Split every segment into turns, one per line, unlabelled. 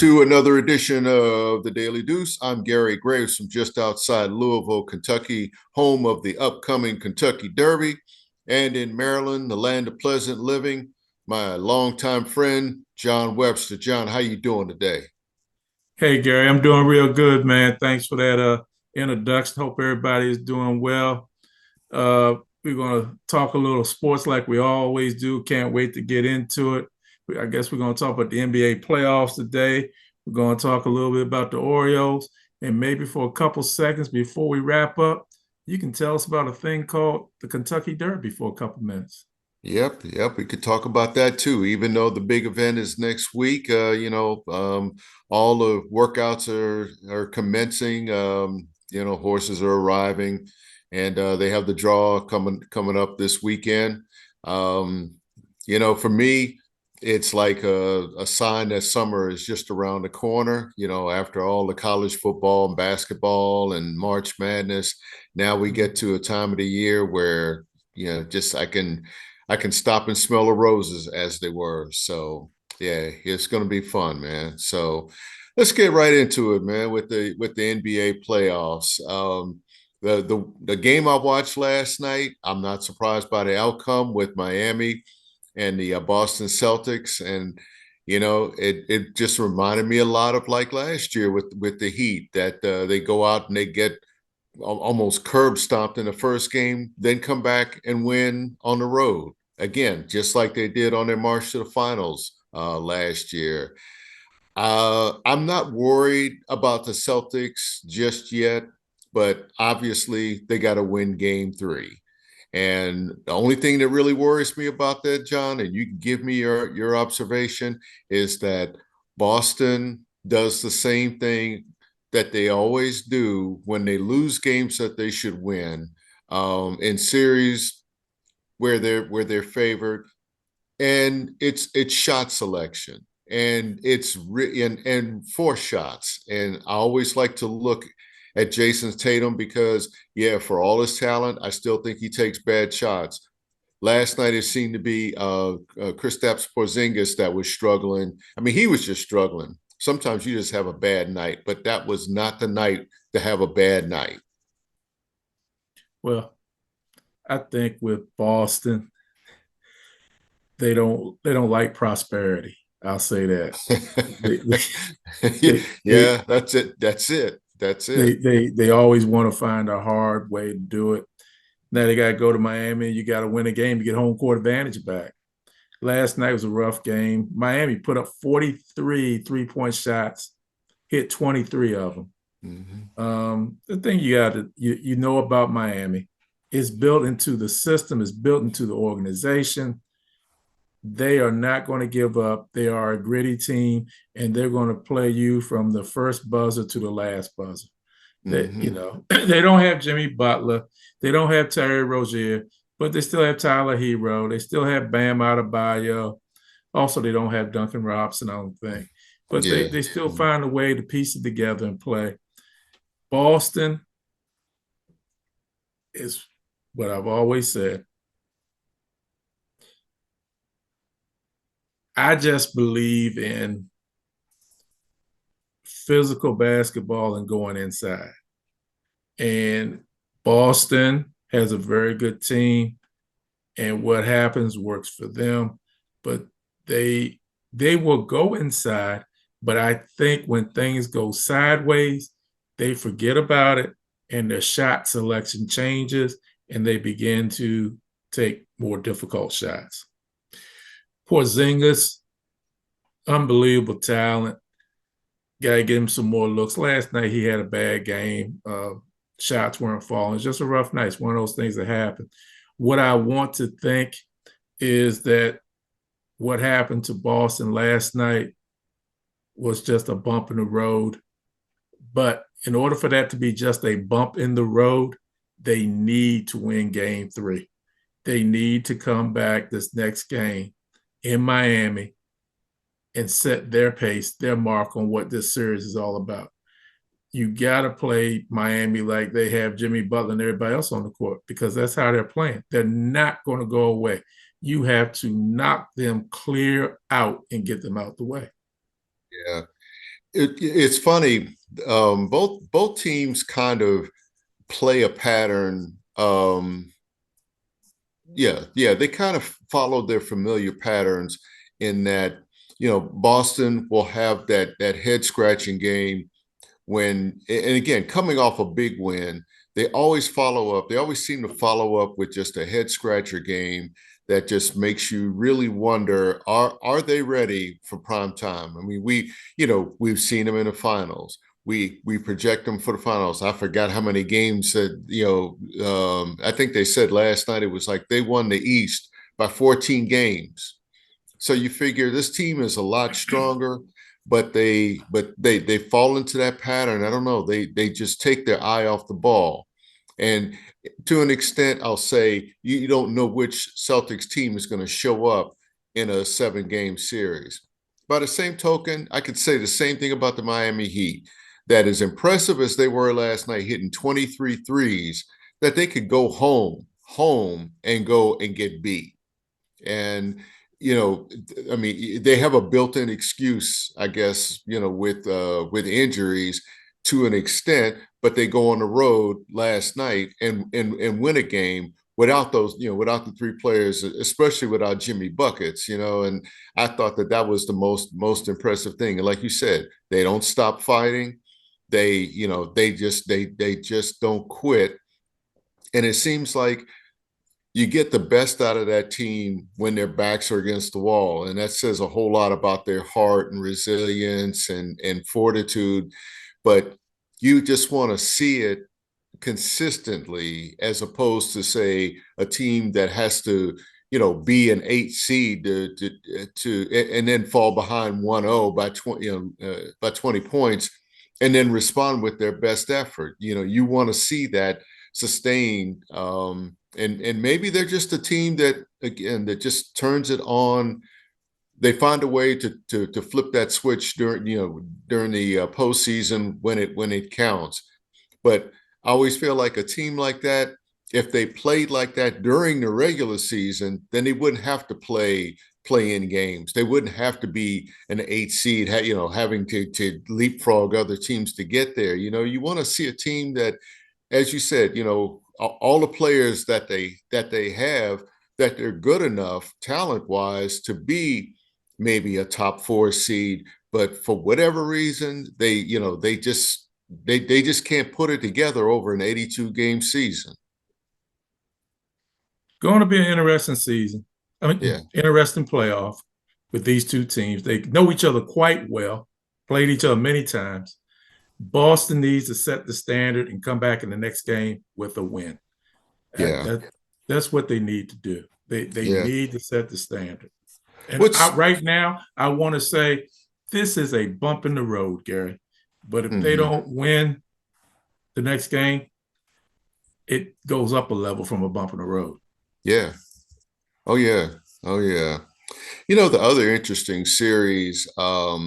to another edition of the Daily Deuce. I'm Gary Graves from just outside Louisville, Kentucky, home of the upcoming Kentucky Derby. And in Maryland, the land of pleasant living, my longtime friend, John Webster. John, how you doing today?
Hey Gary, I'm doing real good, man. Thanks for that introduction. Hope everybody is doing well. We're gonna talk a little sports like we always do. Can't wait to get into it. I guess we're gonna talk about the NBA playoffs today. We're gonna talk a little bit about the Orioles, and maybe for a couple seconds before we wrap up, you can tell us about a thing called the Kentucky Derby for a couple minutes.
Yep. We could talk about that too. Even though the big event is next week, all the workouts are commencing. Horses are arriving, and they have the draw coming up this weekend. Um, for me, it's like a sign that summer is just around the corner. After all the college football and basketball and March Madness, now we get to a time of the year where just I can stop and smell the roses as they were. So yeah, it's going to be fun, man. So let's get right into it, man, with the NBA playoffs. The game I watched last night, I'm not surprised by the outcome with Miami and the Boston Celtics, and it just reminded me a lot of like last year with the Heat that they go out and they get almost curb stomped in the first game, then come back and win on the road again, just like they did on their march to the finals last year. I'm not worried about the Celtics just yet, but obviously they got to win game three. And the only thing that really worries me about that, John, and you can give me your observation, is that Boston does the same thing that they always do when they lose games that they should win in series where they're favored, and it's shot selection, and and four shots. And I always like to look at Jason Tatum because, yeah, for all his talent, I still think he takes bad shots. Last night it seemed to be Kristaps Porzingis that was struggling. I mean, he was just struggling. Sometimes you just have a bad night, but that was not the night to have a bad night.
Well, I think with Boston, they don't like prosperity. I'll say that. They they
Yeah, that's it. That's it. That's
they
it.
they, they always want to find a hard way to do it. Now they got to go to Miami. You got to win a game to get home court advantage back. Last night was a rough game. Miami put up 43 3-point shots, hit 23 of them.
Mhm.
The thing you know about Miami is built into the system, is built into the organization. They are not going to give up. They are a gritty team, and they're going to play you from the first buzzer to the last buzzer. That
Hmm.
they don't have Jimmy Butler, they don't have Terry Rozier, but they still have Tyler Hero. They still have Bam Adebayo. Also, they don't have Duncan Robinson, I don't think, but they
Yeah.
they still find a way to piece it together and play. Boston is what I've always said. I just believe in physical basketball and going inside. And Boston has a very good team, and what happens works for them. But they they will go inside. But I think when things go sideways, they forget about it, and their shot selection changes, and they begin to take more difficult shots. Porzingis, unbelievable talent. Got to get him some more looks. Last night he had a bad game. Shots weren't falling. It's just a rough night. It's one of those things that happen. What I want to think is that what happened to Boston last night was just a bump in the road. But in order for that to be just a bump in the road, they need to win game three. They need to come back this next game in Miami and set their pace, their mark on what this series is all about. You got to play Miami like they have Jimmy Butler and everybody else on the court because that's how they're playing. They're not going to go away. You have to knock them clear out and get them out the way.
Yeah. it's funny. Both teams kind of play a pattern. Yeah, they kind of follow their familiar patterns in that, Boston will have that head scratching game when, and again, coming off a big win, they always follow up. They always seem to follow up with just a head scratcher game that just makes you really wonder, are they ready for prime time? I mean, we've seen them in the finals. We project them for the finals. I forgot how many games that, I think they said last night it was like they won the East by 14 games. So you figure this team is a lot stronger, but they fall into that pattern. I don't know. They just take their eye off the ball. And to an extent, I'll say you don't know which Celtics team is going to show up in a 7 game series. By the same token, I could say the same thing about the Miami Heat. That as impressive as they were last night, hitting 23 threes, that they could go home and go and get beat. And I mean, they have a built-in excuse, I guess, with injuries to an extent, but they go on the road last night and win a game without those, without the 3 players, especially without Jimmy buckets, and I thought that was the most impressive thing. And like you said, they don't stop fighting. They just don't quit. And it seems like you get the best out of that team when their backs are against the wall. And that says a whole lot about their heart and resilience and fortitude. But you just want to see it consistently as opposed to, say, a team that has to, be an 8 seed to and then fall behind 1-0 by 20, by 20 points and then respond with their best effort. You want to see that sustained. And maybe they're just a team that, again, that just turns it on. They find a way to flip that switch during the postseason when it counts. But I always feel like a team like that, if they played like that during the regular season, then they wouldn't have to play in games. They wouldn't have to be an 8 seed, having to leapfrog other teams to get there. You want to see a team that, as you said, all the players that they have, that they're good enough talent wise to be maybe a top 4 seed, but for whatever reason they just can't put it together over an 82 game season.
Going to be an interesting season. I
Yeah,
mean, interesting playoff with these two teams. They know each other quite well, played each other many times. Boston needs to set the standard and come back in the next game with a win.
yeah,
That's what they need to do. They
yeah.
need to set the standard. And
What's
right now, I want to say this is a bump in the road, Gary. But if they
mhm.
don't win the next game, it goes up a level from a bump in the road.
Yeah. Oh yeah. Oh yeah. The other interesting series, well,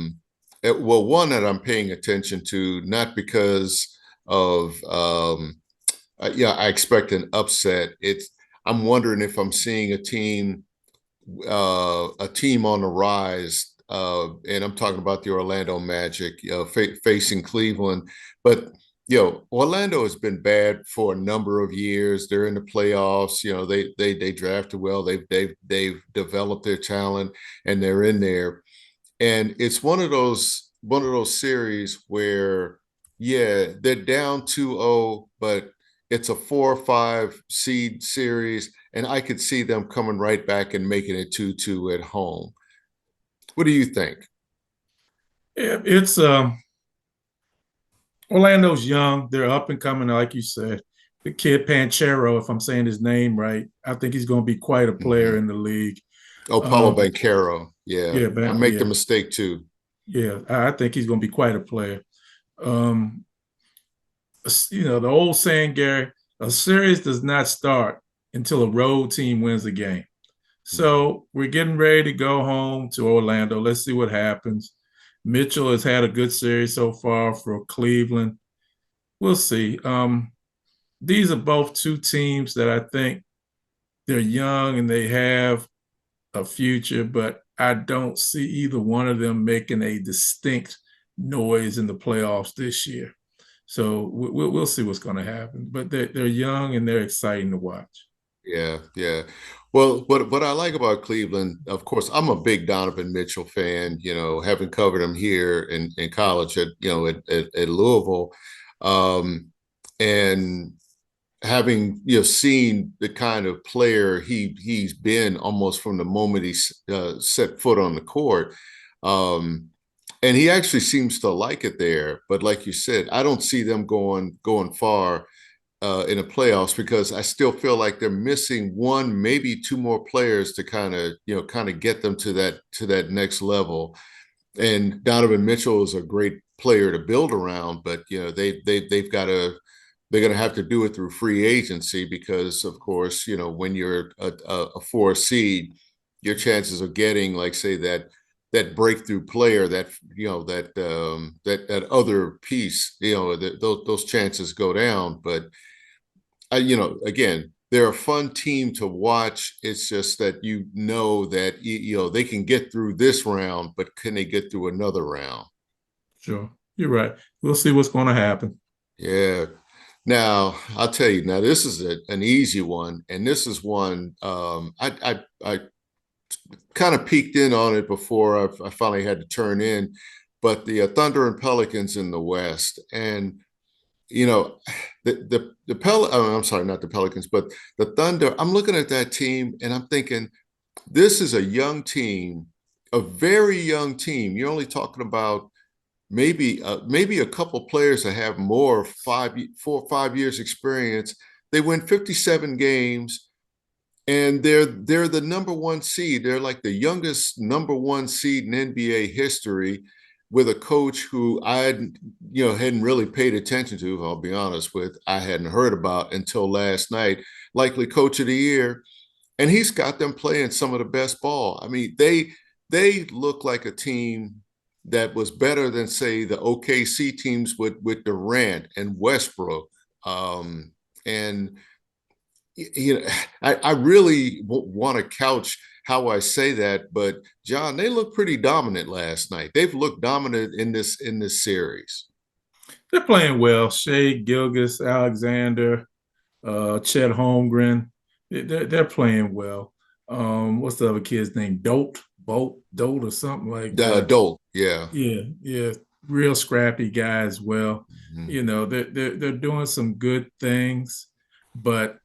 one that I'm paying attention to, not because of, yeah, I expect an upset. I'm wondering if I'm seeing a team on the rise, and I'm talking about the Orlando Magic facing Cleveland. But Orlando has been bad for a number of years. They're in the playoffs. They drafted well. They've developed their talent, and they're in there. And it's one of those series where, yeah, they're down 2-0, but it's a 4 or 5 seed series, and I could see them coming right back and making it 2-2 at home. What do you think?
It's Orlando's young. They're up and coming, like you said. The kid Panchero, if I'm saying his name right, I think he's going to be quite a player
Mm-hmm.
in the league.
Oh, Paulo
Um,
Banchero. Yeah,
yeah,
I
man,
make the
yeah,
mistake too.
yeah. I think he's going to be quite a player. Um, the old saying, Gary, a series does not start until a road team wins a game.
Mhm.
So we're getting ready to go home to Orlando. Let's see what happens. Mitchell has had a good series so far for Cleveland. We'll see. These are both two teams that I think they're young and they have a future, but I don't see either one of them making a distinct noise in the playoffs this year. So we'll see what's going to happen. But they're young and they're exciting to watch.
Yeah, yeah. Well, what I like about Cleveland, of course, I'm a big Donovan Mitchell fan, having covered him here in college at Louisville. Um, and having seen the kind of player he's been almost from the moment he set foot on the court. Um, and he actually seems to like it there, but like you said, I don't see them going far in the playoffs because I still feel like they're missing one, maybe two more players to kind of get them to that next level. And Donovan Mitchell is a great player to build around, but they've got to they're going to have to do it through free agency because, of course, when you're a four seed, your chances of getting, like, say, that breakthrough player, that other piece, those chances go down. But again, they're a fun team to watch. It's just that that they can get through this round, but can they get through another round?
Sure, you're right. We'll see what's going to happen.
Yeah. Now I'll tell you. Now this is an easy one, and this is one I kind of peeked in on it before I finally had to turn in, but the Thunder and Pelicans in the West, and you know I'm sorry, not the Pelicans, but the Thunder. I'm looking at that team, and I'm thinking this is a young team, a very young team. You're only talking about maybe a couple players that have more 4 or 5 years experience. They win 57 games, and they're the number one seed. They're like the youngest number one seed in NBA history, with a coach who I hadn't really paid attention to. I'll be honest with, I hadn't heard about until last night. Likely coach of the year, and he's got them playing some of the best ball. I mean, they look like a team that was better than, say, the OKC teams with Durant and Westbrook. And I really want to couch how I say that, but John, they look pretty dominant last night. They've looked dominant in this series.
They're playing well. Shea Gilgis, Alexander, Chet Holmgren. They're playing well. What's the other kid's name? Dolt, or something like that.
Adult, yeah.
Yeah, yeah, real scrappy guy as well.
Mhm.
They're doing some good things, but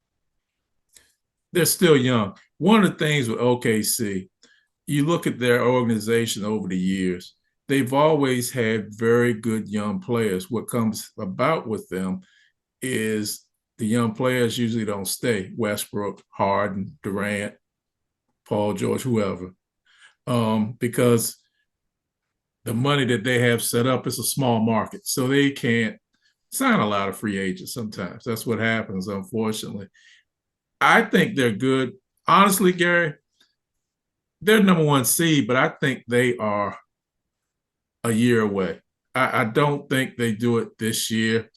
they're still young. One of the things with OKC, you look at their organization over the years, they've always had very good young players. What comes about with them is the young players usually don't stay. Westbrook, Harden, Durant, Paul George, whoever, because the money that they have set up is a small market, so they can't sign a lot of free agents. Sometimes that's what happens, unfortunately. I think they're good. Honestly, Gary, they're number one seed, but I think they are a year away. I don't think they do it this year.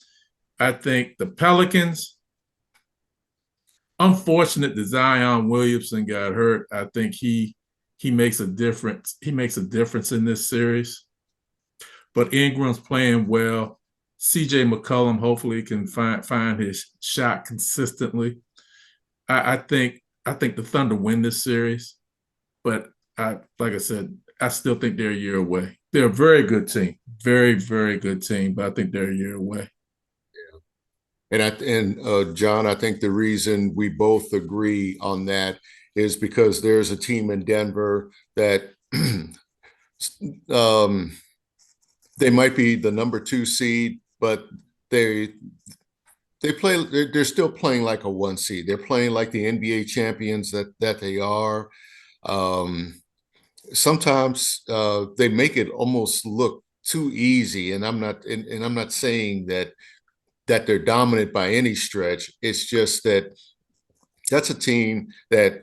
I think the Pelicans, unfortunate that Zion Williamson got hurt. I think he makes a difference. He makes a difference in this series. But Ingram's playing well. CJ McCollum hopefully can find his shot consistently. I think the Thunder win this series, but like I said, I still think they're a year away. They're a very good team, very very good team, but I think they're a year away.
And John, I think the reason we both agree on that is because there's a team in Denver that um, they might be the number two seed, but they they're still playing like a one seed. They're playing like the NBA champions that they are. Um, Sometimes they make it almost look too easy, and I'm not saying that they're dominant by any stretch. It's just that that's a team that,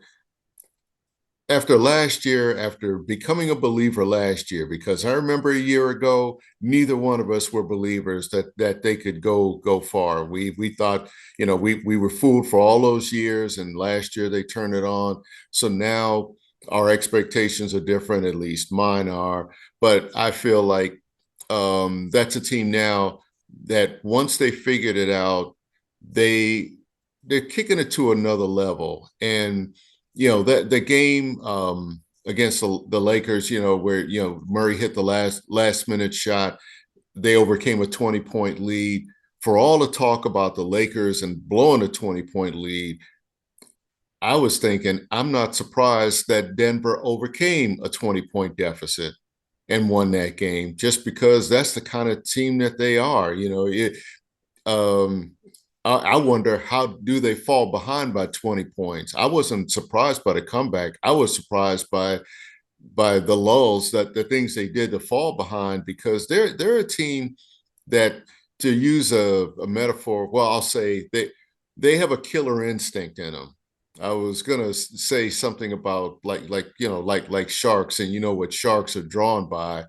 after last year, after becoming a believer last year, because I remember a year ago, neither one of us were believers that they could go far. We thought, we were fooled for all those years, and last year they turned it on. So now our expectations are different, at least mine are. But I feel like That's a team now that once they figured it out, they they're kicking it to another level. And that the game against the Lakers, where Murray hit the last minute shot, they overcame a 20-point lead. For all the talk about the Lakers and blowing a 20-point lead, I was thinking, I'm not surprised that Denver overcame a 20-point deficit and won that game, just because that's the kind of team that they are. Um, I wonder, how do they fall behind by 20 points? I wasn't surprised by the comeback. I was surprised by the lulls, that the things they did to fall behind, because they're a team that, to use a metaphor, well, I'll say they have a killer instinct in them. I was gonna say something about like sharks, and what sharks are drawn by,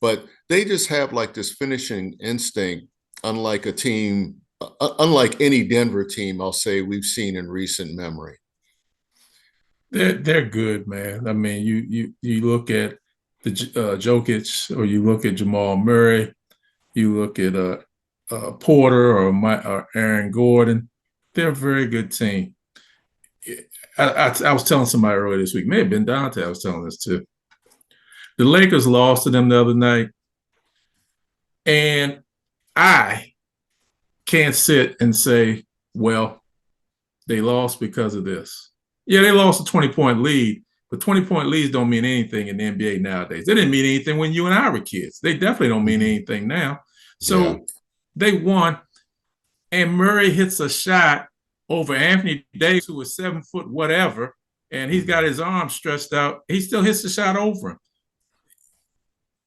but they just have like this finishing instinct, unlike a team, unlike any Denver team, I'll say, we've seen in recent memory.
They're good, man. I mean, you look at the Jokic, or you look at Jamal Murray, you look at Porter or Aaron Gordon. They're a very good team. I was telling somebody earlier this week, may have been Dante. I was telling this too. The Lakers lost to them the other night, and I can't sit and say, well, they lost because of this. Yeah, they lost a 20-point lead, but 20-point leads don't mean anything in the NBA nowadays. They didn't mean anything when you and I were kids. They definitely don't mean
Mhm.
anything now.
Yeah.
So they won, and Murray hits a shot over Anthony Davis, who was 7 foot whatever, and he's got
Mhm.
his arms stretched out. He still hits the shot over him.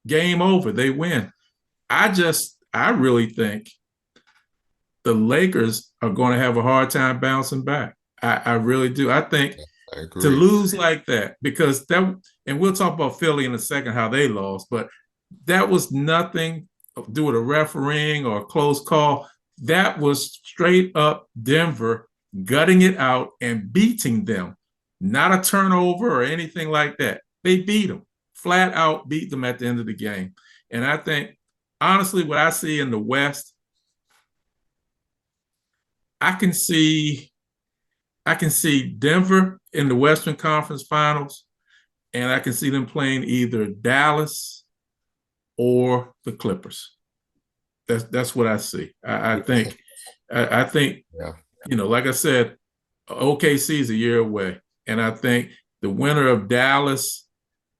Game over. They win. I really think the Lakers are going to have a hard time bouncing back. I really do. I think
I
to
agree.
lose like that, because that, and we'll talk about Philly in a second, how they lost, but that was nothing due to refereeing or a close call. That was straight up Denver gutting it out and beating them, not a turnover or anything like that. They beat them, flat out beat them at the end of the game. And I think, honestly, what I see in the West, I can see I can see Denver in the Western Conference Finals, and I can see them playing either Dallas or the Clippers. That's what I see. I think
Yeah.
like I said, OKC is a year away, and I think the winner of Dallas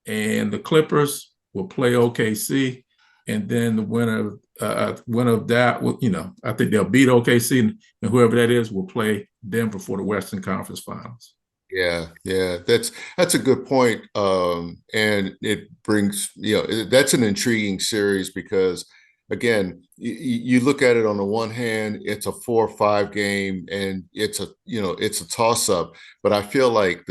and the Clippers will play OKC, and then the winner of that, I think they'll beat OKC, and whoever that is will play Denver for the Western Conference Finals.
Yeah, yeah, that's a good point. And it brings, that's an intriguing series, because again, you look at it, on the one hand, it's a 4-5 game, and it's a toss up. But I feel like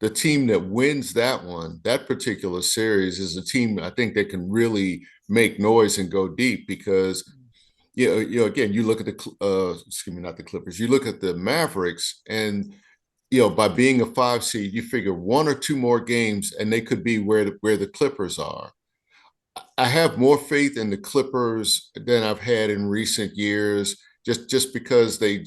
the team that wins that particular series, is a team I think that can really make noise and go deep, because again, you look at excuse me, not the Clippers, you look at the Mavericks, and by being a 5 seed, you figure one or two more games, and they could be where the Clippers are. I have more faith in the Clippers than I've had in recent years, just because they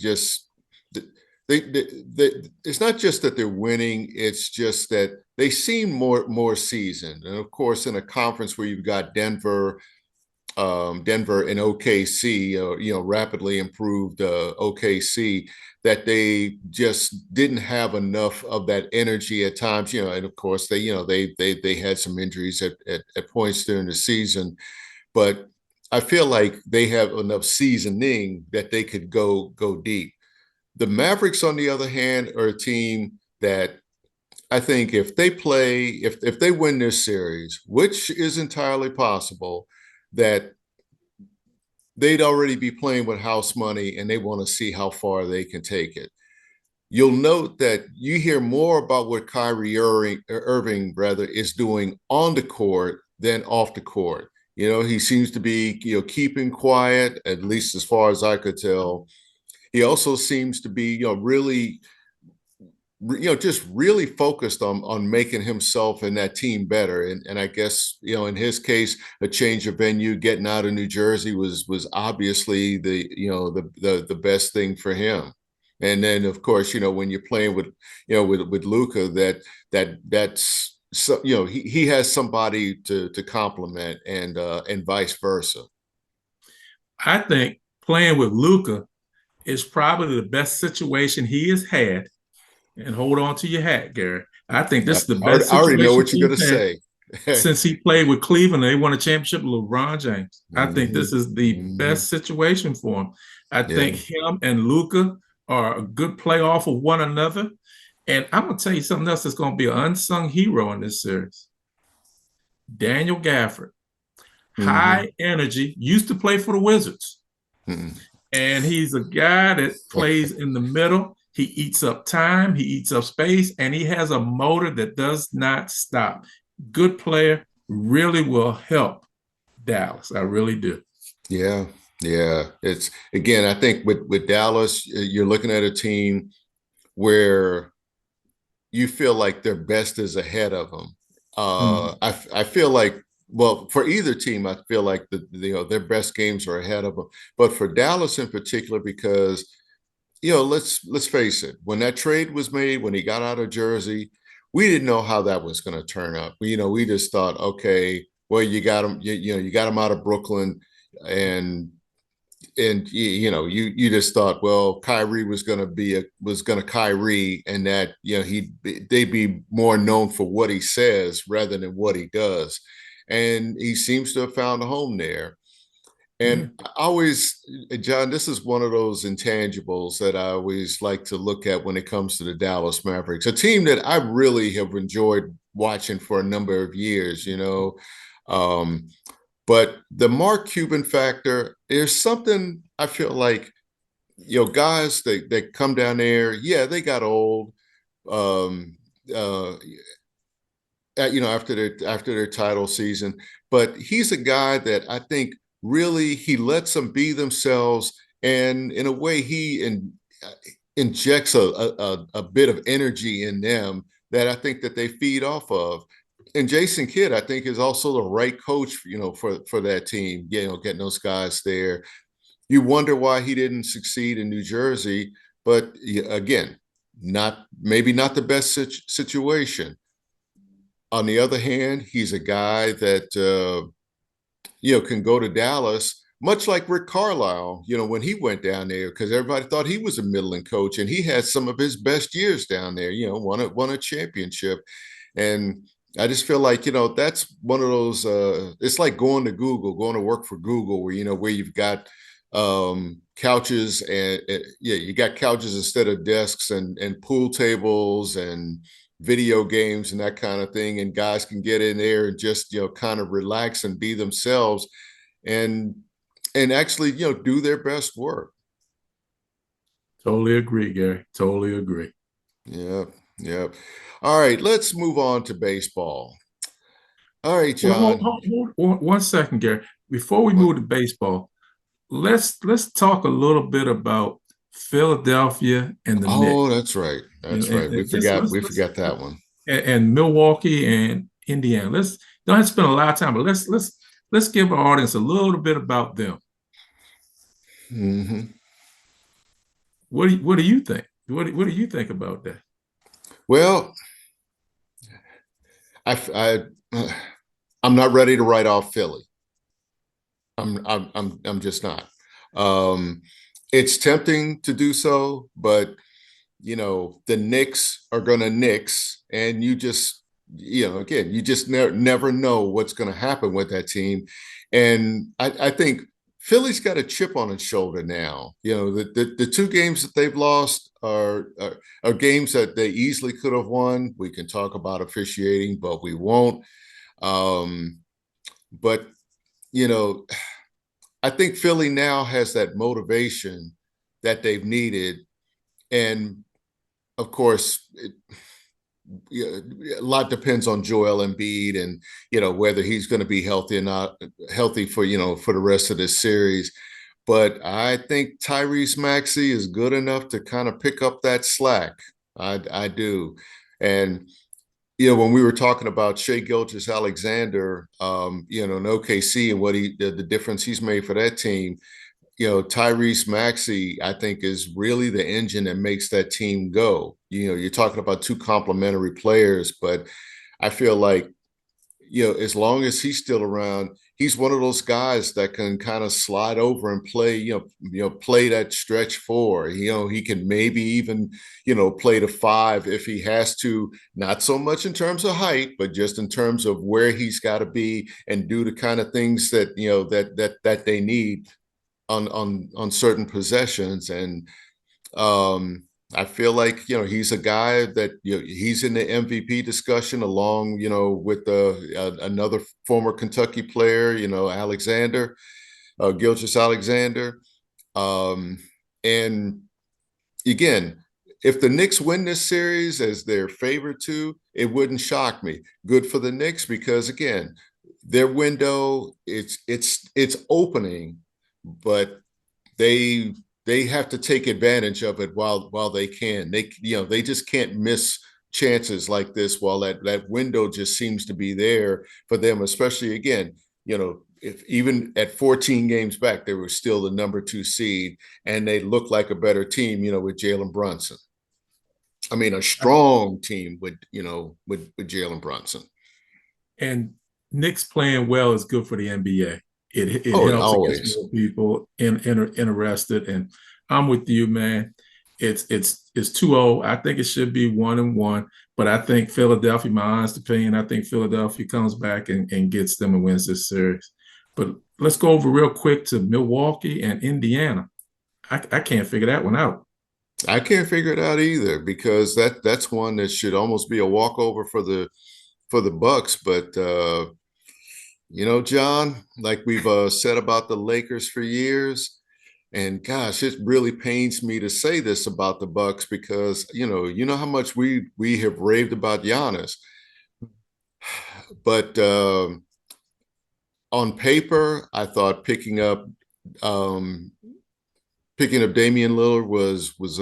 it's not just that they're winning, it's just that they seem more seasoned. And of course, in a conference where you've got Denver and OKC, rapidly improved OKC, that they just didn't have enough of that energy at times. And of course they had some injuries at points during the season, but I feel like they have enough seasoning that they could go deep. The Mavericks, on the other hand, are a team that I think, if they win this series, which is entirely possible, that they'd already be playing with house money, and they want to see how far they can take it. You'll note that you hear more about what Irving rather is doing on the court than off the court. He seems to be, keeping quiet, at least as far as I could tell. He also seems to be, really just really focused on making himself and that team better. And I guess, in his case, a change of venue, getting out of New Jersey was obviously the best thing for him. And then of course, when you're playing with Luca, that's so, he has somebody to compliment, and vice versa.
I think playing with Luca is probably the best situation he has had. And hold on to your hat, Gary. I think this is the best
I already know
situation
what you're
he's
going to
had
say.
since he played with Cleveland. They won a championship with LeBron James. I think
Hmm.
this is the
Hmm.
best situation for him. I think
Yeah.
him and Luca are a good playoff of one another. And I'm gonna tell you something else that's gonna be an unsung hero in this series. Daniel Gafford,
Hmm.
high energy, used to play for the Wizards.
Hmm.
And he's a guy that plays in the middle. He eats up time, he eats up space, and he has a motor that does not stop. Good player, really will help Dallas. I really do.
Yeah, yeah. It's again, I think with Dallas, you're looking at a team where you feel like their best is ahead of them.
Mm,
I feel like, well, for either team, I feel like their best games are ahead of them. But for Dallas in particular, because let's face it, when that trade was made, when he got out of Jersey, we didn't know how that was going to turn up. We just thought, okay, well, you got him, you got him out of Brooklyn, and you just thought, well, Kyrie was gonna Kyrie, and that they'd be more known for what he says rather than what he does, and he seems to have found a home there.
yeah,
And I always, John, this is one of those intangibles that I always like to look at when it comes to the Dallas Mavericks, a team that I really have enjoyed watching for a number of years. Um, but the Mark Cuban factor, there's something I feel like, guys that come down there, yeah, they got old, um, uh, after their title season, but he's a guy that I think really he lets them be themselves, and in a way injects a bit of energy in them that I think that they feed off of. And Jason Kidd, I think, is also the right coach, for that team. Getting those guys there. You wonder why he didn't succeed in New Jersey, but again, maybe not the best situation. On the other hand, he's a guy that can go to Dallas, much like Rick Carlisle. When he went down there, because everybody thought he was a middling coach, and he had some of his best years down there. Won a championship, and I just feel like that's one of those. It's like going to Google, going to work for Google, where you've got couches, and yeah, you got couches instead of desks, and pool tables and video games and that kind of thing, and guys can get in there and just kind of relax and be themselves, and actually do their best work.
totally agree, Gary. Totally agree.
Yeah, yeah. All right, let's move on to baseball. All right,
Well,
John.
hold 1 second, Gary. Before we
What?
move to baseball, let's talk a little bit about Philadelphia and the Knicks.
Oh, that's right,
You know,
that's right. We
just
forgot we
let's
forgot that one.
and Milwaukee and Indiana. Let's don't have to spend a lot of time, but let's give our audience a little bit about them.
Hmm.
What do you think? What do you think about that?
Well, I'm not ready to write off Philly. I'm just not. Um, it's tempting to do so, but the Knicks are going to Knicks, and again, you just never know what's going to happen with that team. And I think Philly's got a chip on its shoulder now. The two games that they've lost are games that they easily could have won. We can talk about officiating, but we won't. But you know, I think Philly now has that motivation that they've needed, and of course, a lot depends on Joel Embiid, and whether he's going to be healthy or not healthy for the rest of this series. But I think Tyrese Maxey is good enough to kind of pick up that slack. I do. And when we were talking about Shea Gilgeous-Alexander, in OKC and what the difference he's made for that team, Tyrese Maxey, I think, is really the engine that makes that team go. You're talking about two complementary players, but I feel like, as long as he's still around, he's one of those guys that can kind of slide over and play, play that stretch four. He can maybe even, play the five if he has to, not so much in terms of height, but just in terms of where he's got to be and do the kind of things that, that they need on certain possessions. And I feel like he's a guy that he's in the MVP discussion along with another former Kentucky player, Alexander, Gilgeous-Alexander. And again, if the Knicks win this series as their favorite to, it wouldn't shock me. Good for the Knicks because again, their window it's opening, but they have to take advantage of it while they can. They just can't miss chances like this while that window just seems to be there for them, especially again, if even at 14 games back, they were still the number 2 seed and they look like a better team, with Jalen Brunson. I mean, a strong team with Jalen Brunson.
And Knicks playing well is good for the NBA. It
Oh,
helps to get
always.
more people interested. And I'm with you, man. It's 2-0. I think it should be 1-1. But I think Philadelphia, my honest opinion, I think Philadelphia comes back and gets them and wins this series. But let's go over real quick to Milwaukee and Indiana. I can't figure that one out.
I can't figure it out either because that's one that should almost be a walkover for the Bucks. But John, like we've said about the Lakers for years, and gosh, it really pains me to say this about the Bucks because how much we have raved about Giannis, but on paper, I thought picking up Damian Lillard was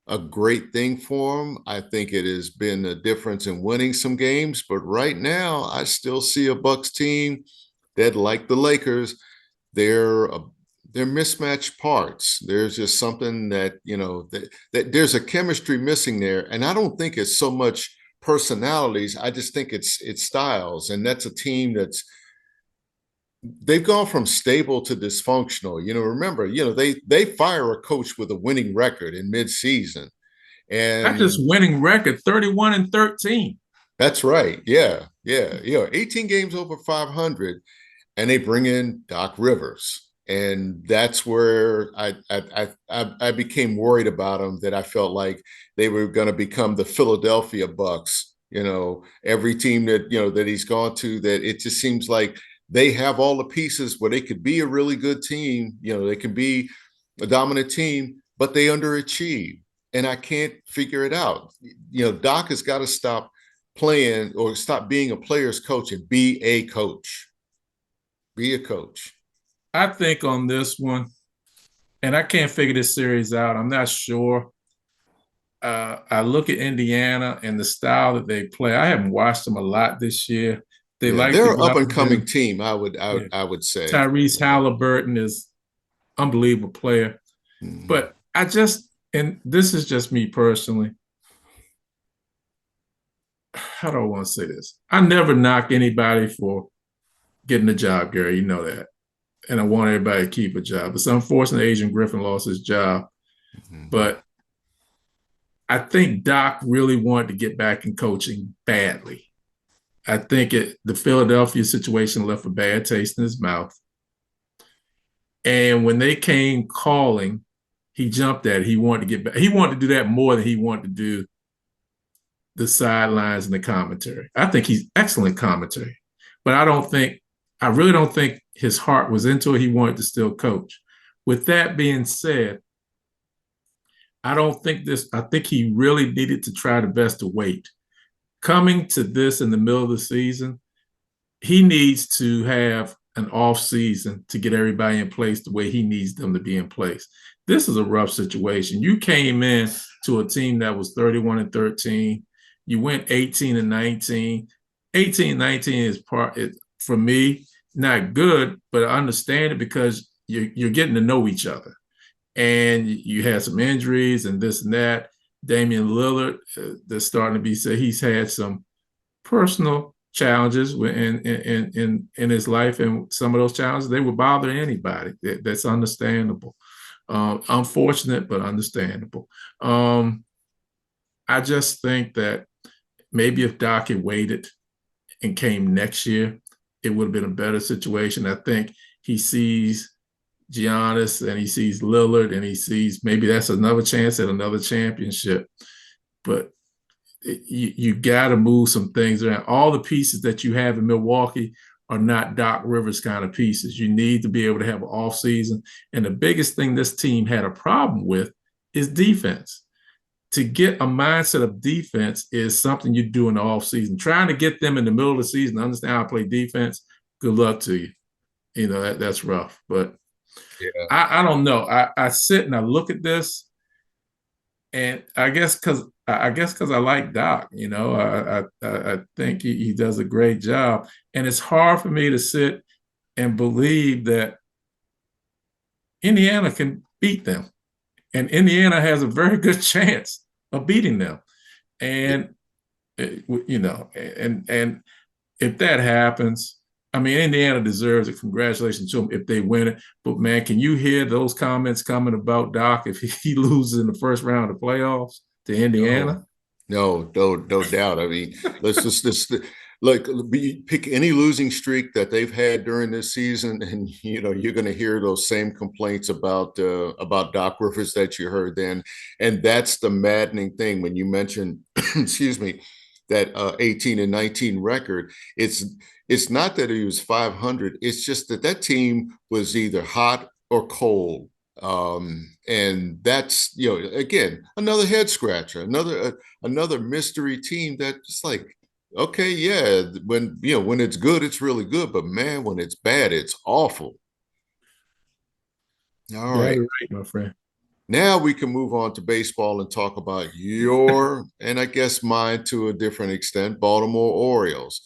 a great thing for him. I think it has been a difference in winning some games, but right now I still see a Bucks team that, like the Lakers, they're mismatched parts. There's just something that that there's a chemistry missing there, and I don't think it's so much personalities. I just think it's styles, and that's a team they've gone from stable to dysfunctional. Remember, they fire a coach with a winning record in midseason.
Not just
And
winning record, 31-13.
that's right. Yeah. Yeah. 18 games over 500, and they bring in Doc Rivers. And that's where I became worried about them, that I felt like they were going to become the Philadelphia Bucks. Every team that he's gone to, that it just seems like they have all the pieces where they could be a really good team. They can be a dominant team, but they underachieve. And I can't figure it out. Doc has got to stop playing or stop being a player's coach and be a coach. Be a coach.
I think on this one, and I can't figure this series out. I'm not sure. I look at Indiana and the style that they play. I haven't watched them a lot this year. They
Yeah,
like to
they're an
get
up
up
and
and down.
coming team. I would
Yeah.
I would say.
Tyrese Halliburton is unbelievable player.
Mm-hmm.
But and this is just me personally. How do I want to say this? I never knock anybody for getting a job, Gary. You know that. And I want everybody to keep a job. It's unfortunate Adrian Griffin lost his job.
Mm-hmm.
But I think Doc really wanted to get back in coaching badly. I think the Philadelphia situation left a bad taste in his mouth. And when they came calling, he jumped at it. He wanted to get back. He wanted to do that more than he wanted to do the sidelines and the commentary. I think he's excellent commentary, but I really don't think his heart was into it. He wanted to still coach. With that being said, I think he really needed to try the best to wait. Coming to this in the middle of the season, he needs to have an off season to get everybody in place the way he needs them to be in place. This is a rough situation. You came in to a team that was 31 and 13. You went 18 and 19. 18 and 19 is for me not good, but I understand it because you're getting to know each other. And you had some injuries and this and that. Damian Lillard, that's starting to be said, he's had some personal challenges in his life, and some of those challenges they would bother anybody. That's understandable. Unfortunate, but understandable. I just think that maybe if Doc had waited and came next year, it would have been a better situation. I think he sees Giannis and he sees Lillard and he sees maybe that's another chance at another championship. But you got to move some things around. All the pieces that you have in Milwaukee are not Doc Rivers kind of pieces. You need to be able to have an off season. And the biggest thing this team had a problem with is defense. To get a mindset of defense is something you do in the off season. Trying to get them in the middle of the season to understand how to play defense, good luck to you. You know, that's rough. But
Yeah.
I don't know. I sit and I look at this, and I guess because I like Doc, you know, I think he does a great job, and it's hard for me to sit and believe that Indiana can beat them, and Indiana has a very good chance of beating them, and you know, and if that happens, I mean, Indiana deserves it. Congratulations to them if they win it. But man, can you hear those comments coming about Doc if he loses in the first round of the playoffs to
No,
Indiana?
no doubt. I mean, let's just like pick any losing streak that they've had during this season, and you're going to hear those same complaints about Doc Rivers that you heard then, and that's the maddening thing when you mentioned, excuse me, that 18 and 19 record. It's not that he was 500. It's just that team was either hot or cold. And that's, again, another head scratcher, another mystery team that's like, okay, yeah, when it's good, it's really good, but man, when it's bad, it's awful. All
That
right.
is right, my friend.
Now we can move on to baseball and talk about your, and I guess mine to a different extent, Baltimore Orioles.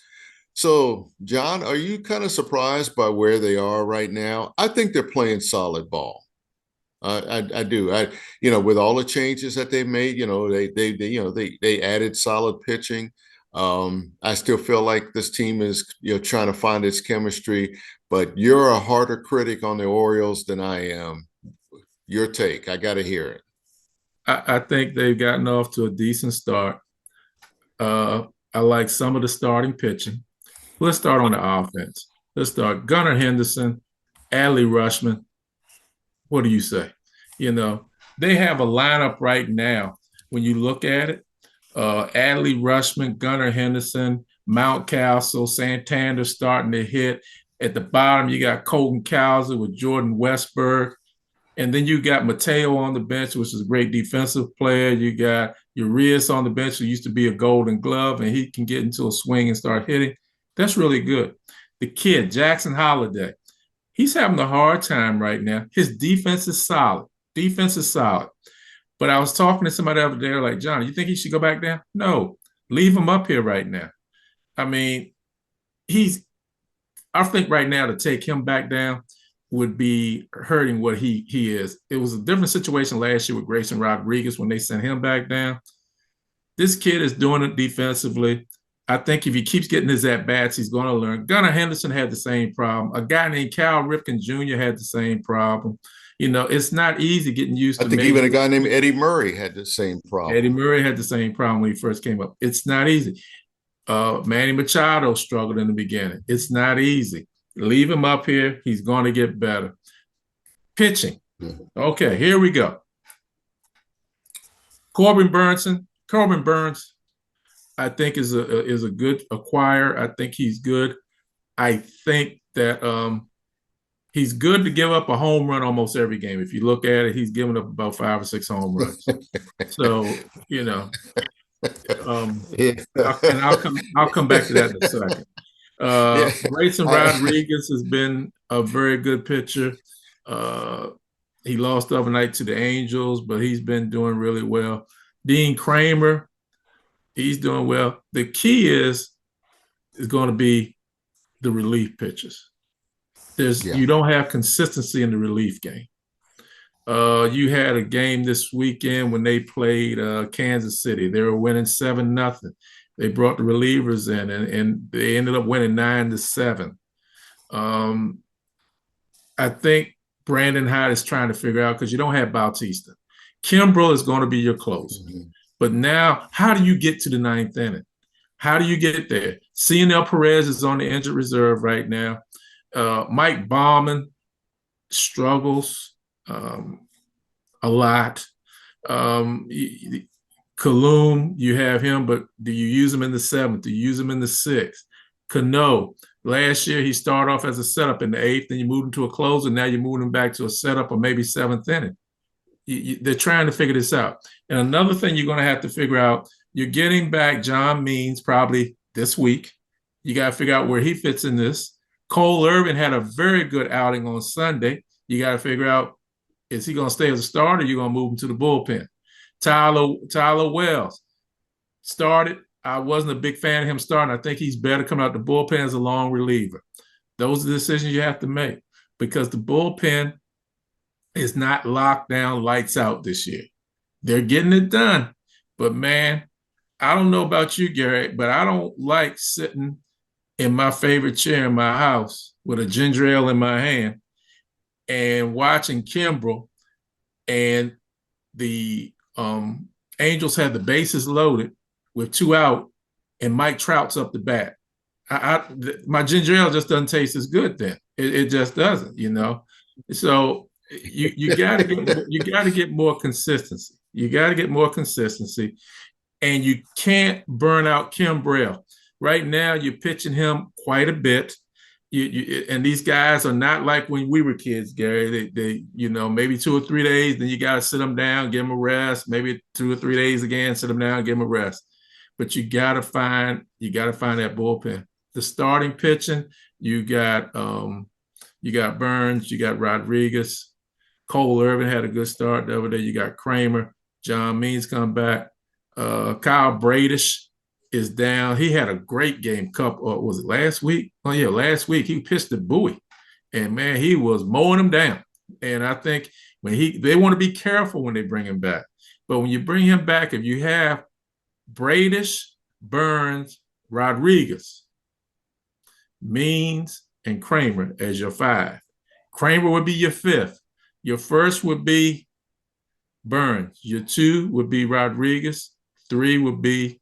So, John, are you kind of surprised by where they are right now? I think they're playing solid ball. I do. With all the changes that they made, they added solid pitching. I still feel like this team is, trying to find its chemistry, but you're a harder critic on the Orioles than I am. Your take. I got to hear it.
I think they've gotten off to a decent start. Uh, I like some of the starting pitching. Let's start on the offense. Let's start Gunnar Henderson, Adley Rushman. What do you say? You know, they have a lineup right now. When you look at it, Adley Rushman, Gunnar Henderson, Mountcastle, Santander starting to hit. At the bottom, you got Colton Cowser with Jordan Westberg. And then you got Mateo on the bench, which is a great defensive player. You got Urias on the bench, who used to be a Golden Glove, and he can get into a swing and start hitting. That's really good. The kid, Jackson Holiday, he's having a hard time right now. His defense is solid. Defense is solid. But I was talking to somebody the other day, like, John, you think he should go back down? No, leave him up here right now. I mean, I think right now to take him back down would be hurting what he is. It was a different situation last year with Grayson Rodriguez when they sent him back down. This kid is doing it defensively. I think if he keeps getting his at-bats, he's going to learn. Gunnar Henderson had the same problem. A guy named Cal Ripken Jr. had the same problem. You know, it's not easy getting used
I
to
think even
major.
a guy named Eddie Murray had the same
Eddie
problem.
Murray had the same problem when he first came up. It's not easy. Manny Machado struggled in the beginning. It's not easy. Leave him up here. He's going to get better. Pitching. Okay, here we go. Corbin Burns, I think is a good acquire. I think he's good. I think that he's good to give up a home run almost every game. If you look at it, he's given up about 5 or 6 home runs. So you know, um,
Yeah.
I'll come back to that in a second.
Yeah.
Grayson
I,
Rodriguez has been a very good pitcher. Uh, he lost the other night to the Angels, but he's been doing really well. Dean Kramer, he's doing well. The key is going to be the relief pitchers. There's
yeah.
you don't have consistency in the relief game. You had a game this weekend when they played Kansas City. They were winning 7-0. They brought the relievers in, and they ended up winning 9-7. Um, I think Brandon Hyde is trying to figure out because you don't have Bautista. Kimbrel is going to be your closer.
Mhm.
But now, how do you get to the ninth inning? How do you get there? Cionel Perez is on the injured reserve right now. Mike Baumann struggles a lot. Um, Kaloum, you have him, but do you use him in the seventh? Do you use him in the sixth? Cano, last year he started off as a setup in the eighth, then you moved him to a closer. Now you're moving him back to a setup or maybe seventh inning. They're trying to figure this out. And another thing you're going to have to figure out, you're getting back John Means probably this week. You got to figure out where he fits in this. Cole Irvin had a very good outing on Sunday. You got to figure out, is he going to stay as a starter or you going to move him to the bullpen? Tyler Wells started. I wasn't a big fan of him starting. I think he's better coming out the bullpen as a long reliever. Those are the decisions you have to make because the bullpen is not locked down, lights out this year. They're getting it done. But man, I don't know about you, Gary, but I don't like sitting in my favorite chair in my house with a ginger ale in my hand and watching Kimbrel and the Angels had the bases loaded with two out, and Mike Trout's up the bat. My ginger ale just doesn't taste as good then. It just doesn't, you know. So you got to get more consistency. You got to get more consistency, and you can't burn out Kimbrel. Right now, you're pitching him quite a bit. And these guys are not like when we were kids, Gary. Maybe 2 or 3 days, then you got to sit them down, give them a rest. Maybe 2 or 3 days again, sit them down, give them a rest. But you got to find that bullpen. The starting pitching, you got Burns, you got Rodriguez, Cole Irvin had a good start the other day. You got Kramer, John Means come back. Kyle Bradish is down. He had a great game. Was it last week? Oh yeah, last week he pitched at Bowie, and man, he was mowing him down. And I think they want to be careful when they bring him back. But when you bring him back, if you have Bradish, Burns, Rodriguez, Means, and Kramer as your five, Kramer would be your fifth. Your first would be Burns. Your two would be Rodriguez. Three would be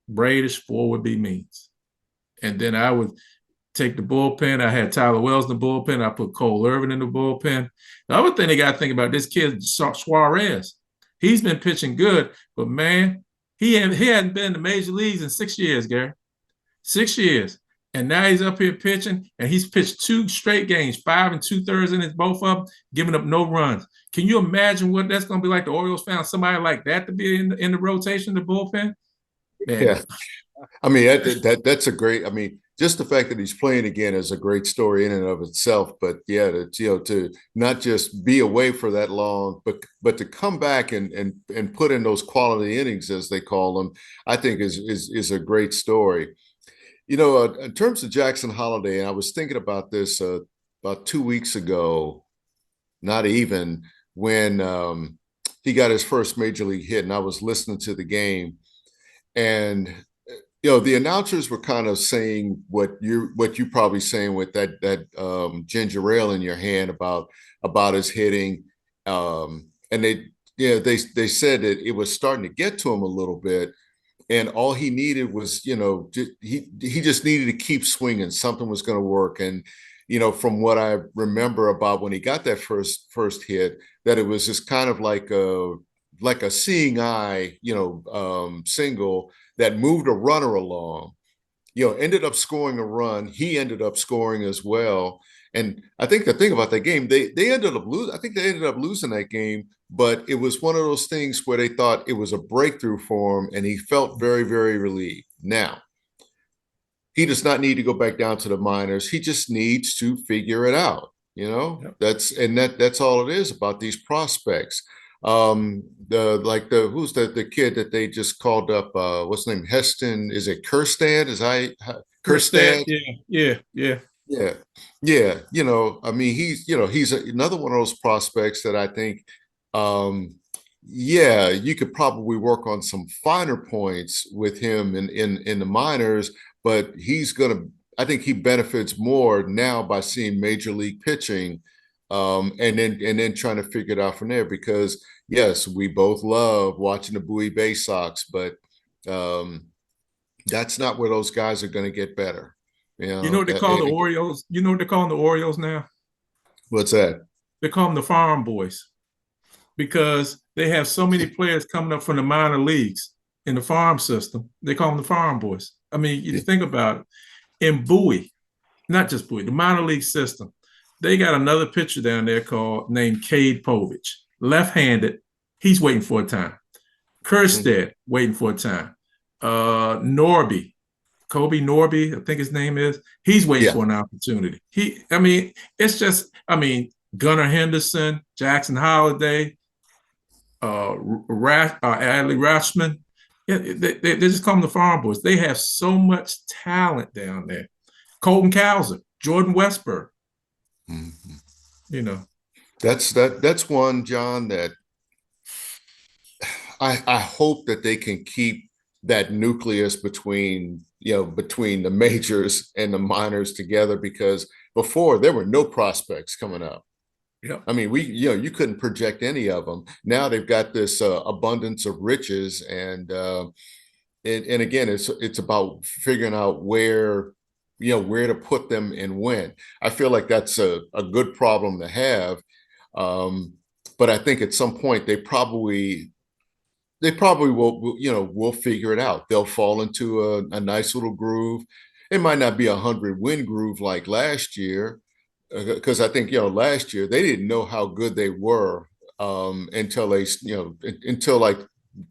Bradish. Four would be Means. And then I would take the bullpen. I had Tyler Wells in the bullpen. I put Cole Irvin in the bullpen. The other thing they got to think about, this kid, Suarez. He's been pitching good, but man, he hadn't been in the major leagues in 6 years, Gary. 6 years. And now he's up here pitching, and he's pitched 2 straight games, 5 2/3 innings, both of them, giving up no runs. Can you imagine what that's going to be like? The Orioles found somebody like that to be in the rotation, the bullpen. Man,
Yeah. I mean, that's a great. I mean, just the fact that he's playing again is a great story in and of itself. But yeah, to not just be away for that long, but to come back and put in those quality innings as they call them, I think is a great story. In terms of Jackson Holiday, and I was thinking about this about 2 weeks ago, not even when he got his first major league hit, and I was listening to the game, and the announcers were kind of saying what you probably saying with that ginger ale in your hand about his hitting, and they said that it was starting to get to him a little bit, and all he needed was he just needed to keep swinging. Something was going to work, and from what I remember about when he got that first hit, that it was just kind of like a seeing eye, single that moved a runner along, ended up scoring a run. He ended up scoring as well. And I think the thing about that game, they ended up losing. I think they ended up losing that game, but it was one of those things where they thought it was a breakthrough for him, and he felt very, very relieved. Now, he does not need to go back down to the minors. He just needs to figure it out.
Yep.
That's all it is about these prospects. The like the who's the kid that they just called up? What's his name? Heston? Is it Kirstad? Is I
Krista,
Kirstad?
yeah.
Yeah, yeah. I mean, he's another one of those prospects that I think, um, yeah, you could probably work on some finer points with him in the minors, but I think he benefits more now by seeing major league pitching, and then trying to figure it out from there. Because yes, we both love watching the Bowie Bay Sox, but um, that's not where those guys are going to get better.
You know what they call the
And
Orioles? You know what they're calling the Orioles now?
what's that?
They call them the farm boys because they have so many players coming up from the minor leagues in the farm system. They call them the farm boys. I mean, you think about it. In Bowie, not just Bowie, the minor league system, they got another pitcher down there called named Cade Povich, left-handed. He's waiting for a time.
Mhm.
Kerstead waiting for a time. Norby, Kobe Norby, I think his name is. He's waiting
Yeah.
for an opportunity. I mean, it's just, I mean, Gunnar Henderson, Jackson Holiday, Adley Rashman. Yeah, they just call them the farm boys. They have so much talent down there. Colton Cowser, Jordan Westberg,
Mhm.
you know.
That's one, John, that I hope that they can keep that nucleus between the majors and the minors together, because before there were no prospects coming up.
Yep.
I mean, you couldn't project any of them. Now they've got this abundance of riches, and again, it's about figuring out where to put them and when. I feel like that's a good problem to have, um, but I think at some point they probably will figure it out. They'll fall into a nice little groove. It might not be 100-win groove like last year, because I think last year they didn't know how good they were, until like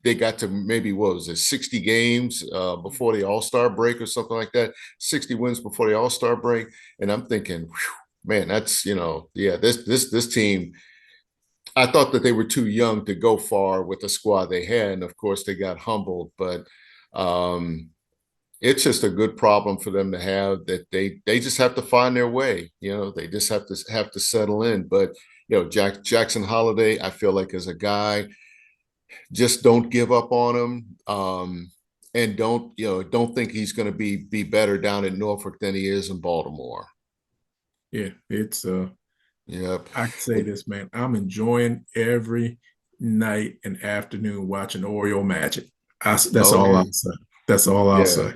they got to maybe what was it 60 games before the All-Star break or something like that. 60 wins before the All-Star break, and I'm thinking, whew, man, that's yeah, this team. I thought that they were too young to go far with the squad they had, and of course they got humbled. But um, it's just a good problem for them to have, that they just have to find their way. They just have to settle in. But Jackson Holiday, I feel like as a guy, just don't give up on him. And don't think he's going to be better down in Norfolk than he is in Baltimore.
Yeah, it's
Yep.
I can say this, man. I'm enjoying every night and afternoon watching Oriole Magic. That's
Oh
all
yeah.
I'll say. That's all I'll
Yeah.
say.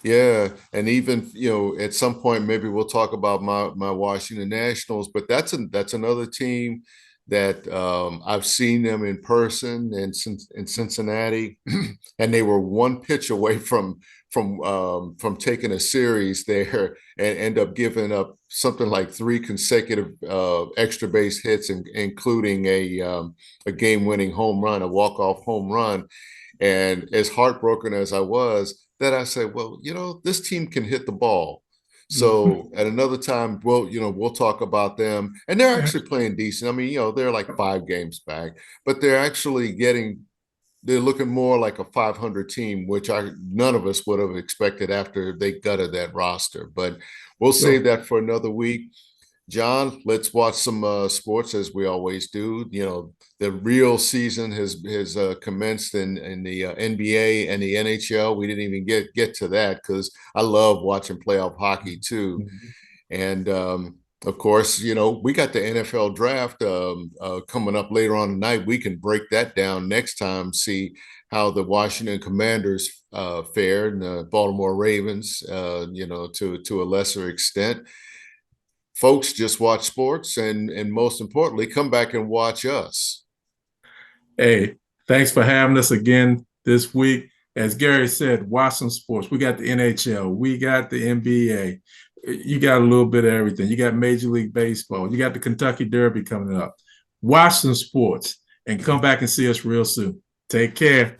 Yeah, and even at some point maybe we'll talk about my Washington Nationals, but that's another team that I've seen them in person in Cincinnati, and they were one pitch away from taking a series there and end up giving up something like three consecutive extra base hits, including a game-winning home run, a walk-off home run. And as heartbroken as I was, that I said, well, this team can hit the ball.
Mhm.
So at another time, we'll talk about them. And they're actually playing decent. I mean, they're like 5 games back, but they're looking more like a 500 team, which none of us would have expected after they gutted that roster. But we'll save
So,
that for another week. John, let's watch some sports as we always do. The real season has commenced in the NBA and the NHL. We didn't even get to that because I love watching playoff hockey too.
mhm.
And of course, we got the NFL draft coming up later on tonight. We can break that down next time, see how the Washington Commanders fared and the Baltimore Ravens, to a lesser extent. Folks, just watch sports, and most importantly, come back and watch us.
Hey, thanks for having us again this week. As Gary said, watch some sports. We got the NHL, we got the NBA, you got a little bit of everything. You got Major League Baseball, you got the Kentucky Derby coming up. Watch some sports and come back and see us real soon. Take care.